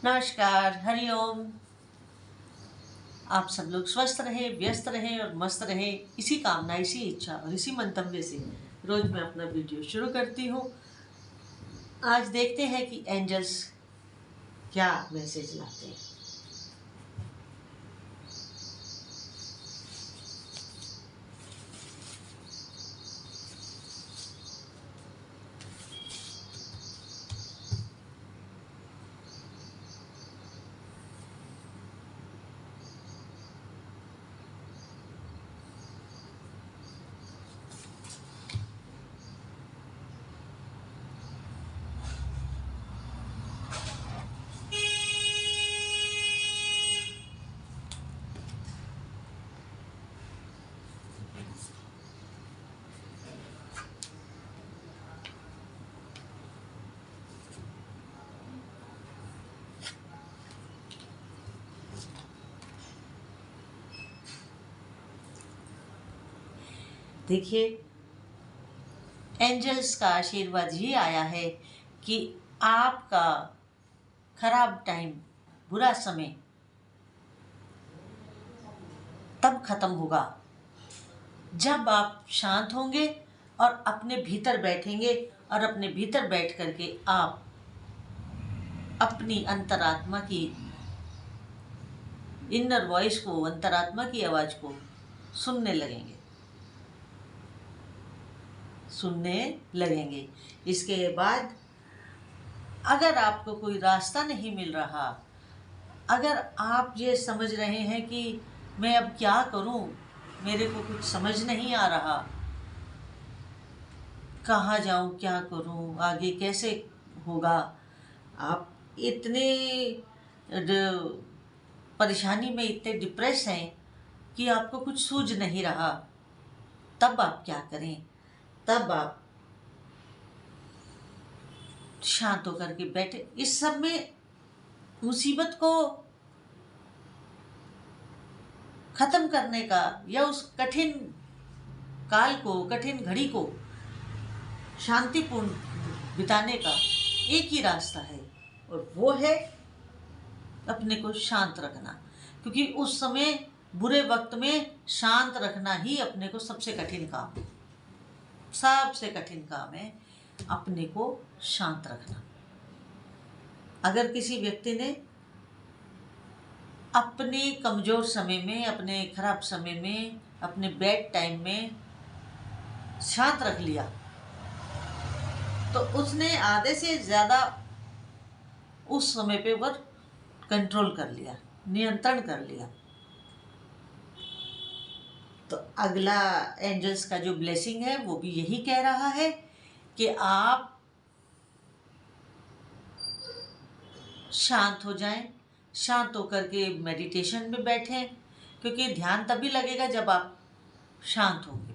नमस्कार, हरिओम। आप सब लोग स्वस्थ रहे, व्यस्त रहे और मस्त रहे, इसी कामना, इसी इच्छा और इसी मंतव्य से रोज मैं अपना वीडियो शुरू करती हूँ। आज देखते हैं कि एंजल्स क्या मैसेज लाते हैं। देखिए, एंजल्स का आशीर्वाद ये आया है कि आपका खराब टाइम, बुरा समय तब खत्म होगा जब आप शांत होंगे और अपने भीतर बैठेंगे और अपने भीतर बैठ करके आप अपनी अंतरात्मा की इनर वॉइस को, अंतरात्मा की आवाज को सुनने लगेंगे। इसके बाद अगर आपको कोई रास्ता नहीं मिल रहा, अगर आप ये समझ रहे हैं कि मैं अब क्या करूं, मेरे को कुछ समझ नहीं आ रहा, कहाँ जाऊं, क्या करूं, आगे कैसे होगा, आप इतने परेशानी में, इतने डिप्रेस हैं कि आपको कुछ सूझ नहीं रहा, तब आप क्या करें? तब आप शांत होकर के बैठे। इस सब में मुसीबत को खत्म करने का या उस कठिन काल को, कठिन घड़ी को शांतिपूर्ण बिताने का एक ही रास्ता है, और वो है अपने को शांत रखना। क्योंकि उस समय, बुरे वक्त में शांत रखना ही अपने को सबसे कठिन काम है। सबसे कठिन काम है अपने को शांत रखना। अगर किसी व्यक्ति ने अपने कमजोर समय में, अपने खराब समय में, अपने बैड टाइम में शांत रख लिया, तो उसने आधे से ज्यादा उस समय पे वो कंट्रोल कर लिया, नियंत्रण कर लिया। तो अगला एंजल्स का जो ब्लेसिंग है वो भी यही कह रहा है कि आप शांत हो जाएं, शांत होकर के मेडिटेशन में बैठें, क्योंकि ध्यान तभी लगेगा जब आप शांत होंगे।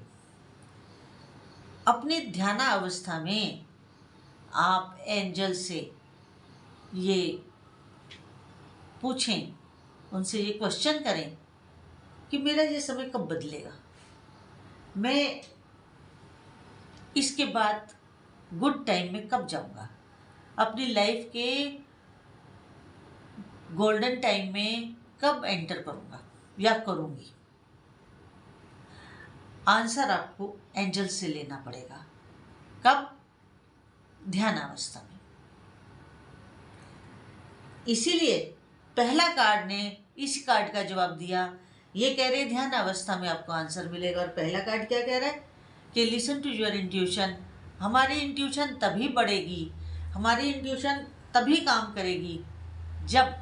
अपनी ध्याना अवस्था में आप एंजल से ये पूछें, उनसे ये क्वेश्चन करें कि मेरा ये समय कब बदलेगा, मैं इसके बाद गुड टाइम में कब जाऊंगा, अपनी लाइफ के गोल्डन टाइम में कब एंटर करूंगा या करूंगी। आंसर आपको एंजल से लेना पड़ेगा। कब? ध्यान अवस्था में। इसीलिए पहला कार्ड ने इस कार्ड का जवाब दिया। ये कह रहे ध्यान अवस्था में आपको आंसर मिलेगा। और पहला कार्ड क्या कह रहा है कि लिसन टू योर इंट्यूशन। हमारी इंट्यूशन तभी बढ़ेगी, हमारी इंट्यूशन तभी काम करेगी जब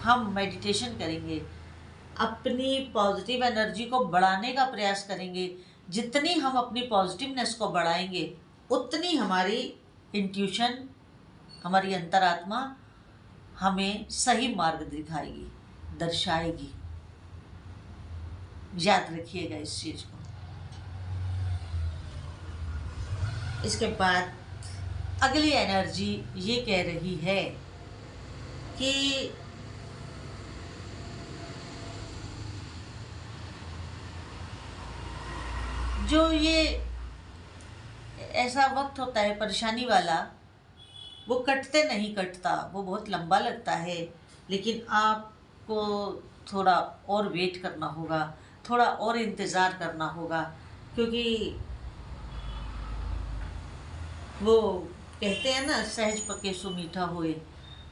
हम मेडिटेशन करेंगे, अपनी पॉजिटिव एनर्जी को बढ़ाने का प्रयास करेंगे। जितनी हम अपनी पॉजिटिवनेस को बढ़ाएंगे, उतनी हमारी इंट्यूशन, हमारी अंतरात्मा हमें सही मार्ग दिखाएगी, दर्शाएगी। याद रखिएगा इस चीज को। इसके बाद अगली एनर्जी ये कह रही है कि जो ये ऐसा वक्त होता है परेशानी वाला, वो कटते नहीं कटता, वो बहुत लंबा लगता है, लेकिन आपको थोड़ा और वेट करना होगा, थोड़ा और इंतज़ार करना होगा, क्योंकि वो कहते हैं ना, सहज पके सो मीठा होए।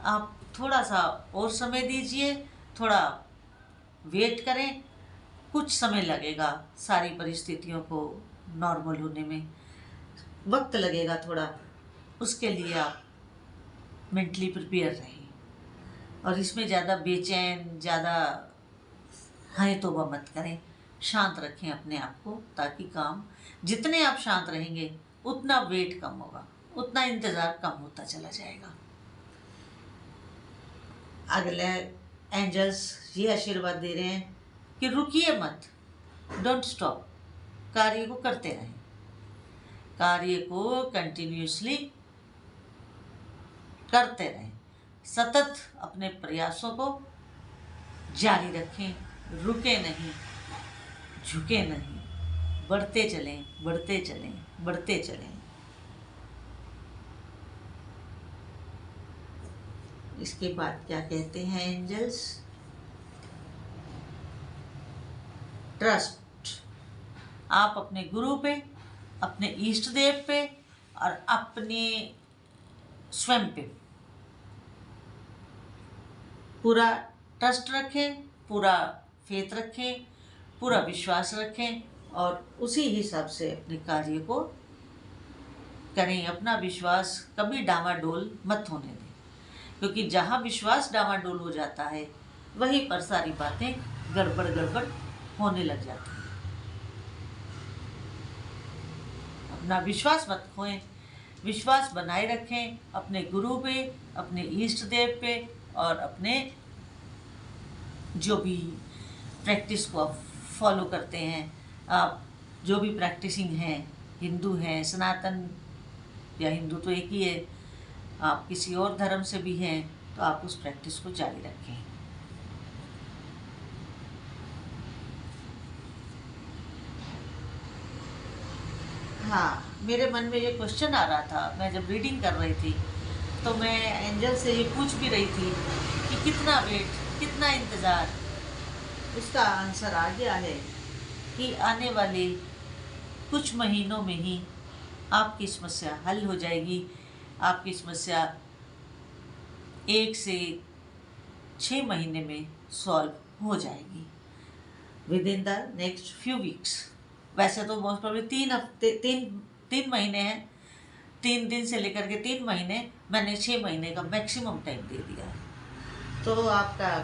आप थोड़ा सा और समय दीजिए, थोड़ा वेट करें, कुछ समय लगेगा सारी परिस्थितियों को नॉर्मल होने में, वक्त लगेगा थोड़ा, उसके लिए आप मेंटली प्रिपेयर रहें। और इसमें ज़्यादा बेचैन, ज़्यादा हाय तौबा मत करें, शांत रखें अपने आप को, ताकि काम, जितने आप शांत रहेंगे उतना वेट कम होगा, उतना इंतज़ार कम होता चला जाएगा। अगले एंजल्स ये आशीर्वाद दे रहे हैं कि रुकिए मत, डोंट स्टॉप, कार्य को करते रहें, कार्य को कंटिन्यूसली करते रहें, सतत अपने प्रयासों को जारी रखें, रुके नहीं, झुके नहीं, बढ़ते चलें, बढ़ते चलें, बढ़ते चलें। इसके बाद क्या कहते हैं एंजल्स? ट्रस्ट। आप अपने गुरु पे, अपने इष्ट देव पे और अपने स्वयं पे पूरा ट्रस्ट रखें, पूरा फेथ रखें, पूरा विश्वास रखें और उसी हिसाब से अपने कार्य को करें। अपना विश्वास कभी डामाडोल मत होने दें, क्योंकि जहाँ विश्वास डामाडोल हो जाता है वहीं पर सारी बातें गड़बड़ गड़बड़ होने लग जाती हैं। अपना विश्वास मत खोएं, विश्वास बनाए रखें अपने गुरु पे, अपने इष्ट देव पे और अपने जो भी प्रैक्टिस को आप फॉलो करते हैं, आप जो भी प्रैक्टिसिंग हैं, हिंदू हैं, सनातन या हिंदू तो एक ही है, आप किसी और धर्म से भी हैं तो आप उस प्रैक्टिस को जारी रखें। हाँ, मेरे मन में ये क्वेश्चन आ रहा था, मैं जब रीडिंग कर रही थी तो मैं एंजल से ये पूछ भी रही थी कि कितना वेट, कितना इंतज़ार। उसका आंसर आ गया है कि आने वाले कुछ महीनों में ही आपकी समस्या हल हो जाएगी। आपकी समस्या 1 से 6 महीने में सॉल्व हो जाएगी with in the next few weeks. वैसे तो मोस्ट प्रॉब्ली 3 महीने हैं, 3 दिन से लेकर के 3 महीने, मैंने 6 महीने का मैक्सिमम टाइम दे दिया है। तो आपका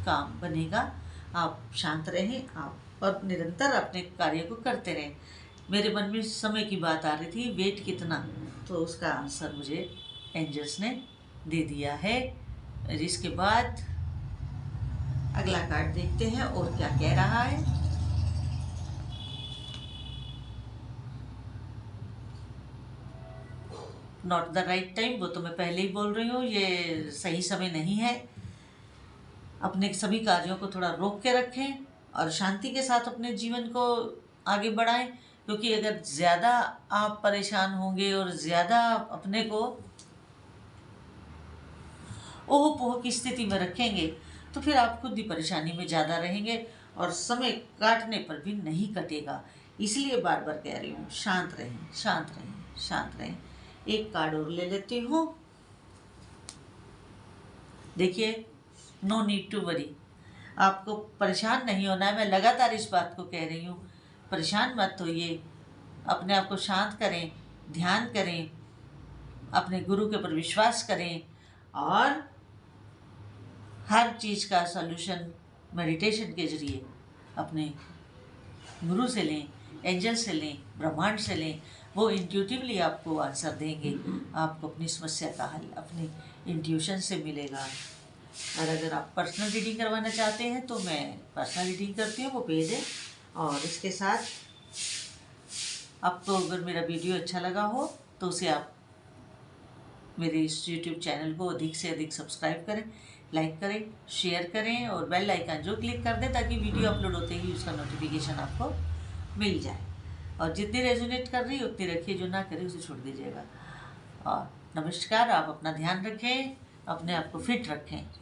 काम बनेगा, आप शांत रहें, आप और निरंतर अपने कार्य को करते रहें। मेरे मन में समय की बात आ रही थी, वेट कितना, तो उसका आंसर मुझे एंजल्स ने दे दिया है। इसके बाद अगला कार्ड देखते हैं और क्या कह रहा है। नॉट द राइट टाइम, वो तो मैं पहले ही बोल रही हूँ, ये सही समय नहीं है। अपने सभी कार्यों को थोड़ा रोक के रखें और शांति के साथ अपने जीवन को आगे बढ़ाएं, क्योंकि अगर ज़्यादा आप परेशान होंगे और ज़्यादा अपने को ओह पोह की स्थिति में रखेंगे तो फिर आप खुद ही परेशानी में ज़्यादा रहेंगे और समय काटने पर भी नहीं कटेगा। इसलिए बार बार कह रही हूँ, शांत रहें, शांत रहें, शांत रहें। एक कार्ड और ले लेती हूँ। देखिए, नो नीड टू वरी, आपको परेशान नहीं होना है। मैं लगातार इस बात को कह रही हूँ, परेशान मत होइए, अपने आप को शांत करें, ध्यान करें, अपने गुरु के ऊपर विश्वास करें और हर चीज़ का सॉल्यूशन मेडिटेशन के जरिए अपने गुरु से लें, एंजल से लें, ब्रह्मांड से लें। वो इंट्यूटिवली आपको आंसर देंगे, आपको अपनी समस्या का हल अपनी इंट्यूशन से मिलेगा। और अगर आप पर्सनल रीडिंग करवाना चाहते हैं तो मैं पर्सनल रीडिंग करती हूँ, वो पेज है। और इसके साथ आपको अगर मेरा वीडियो अच्छा लगा हो तो उसे आप मेरे इस यूट्यूब चैनल को अधिक से अधिक सब्सक्राइब करें, लाइक करें, शेयर करें और बेल आइकन जो क्लिक कर दें, ताकि वीडियो अपलोड होते ही उसका नोटिफिकेशन आपको मिल जाए। और जितनी रेजोनेट कर रही है उतनी रखिए, जो ना करे उसे छोड़ दीजिएगा। और नमस्कार। आप अपना ध्यान रखें, अपने आप को फिट रखें।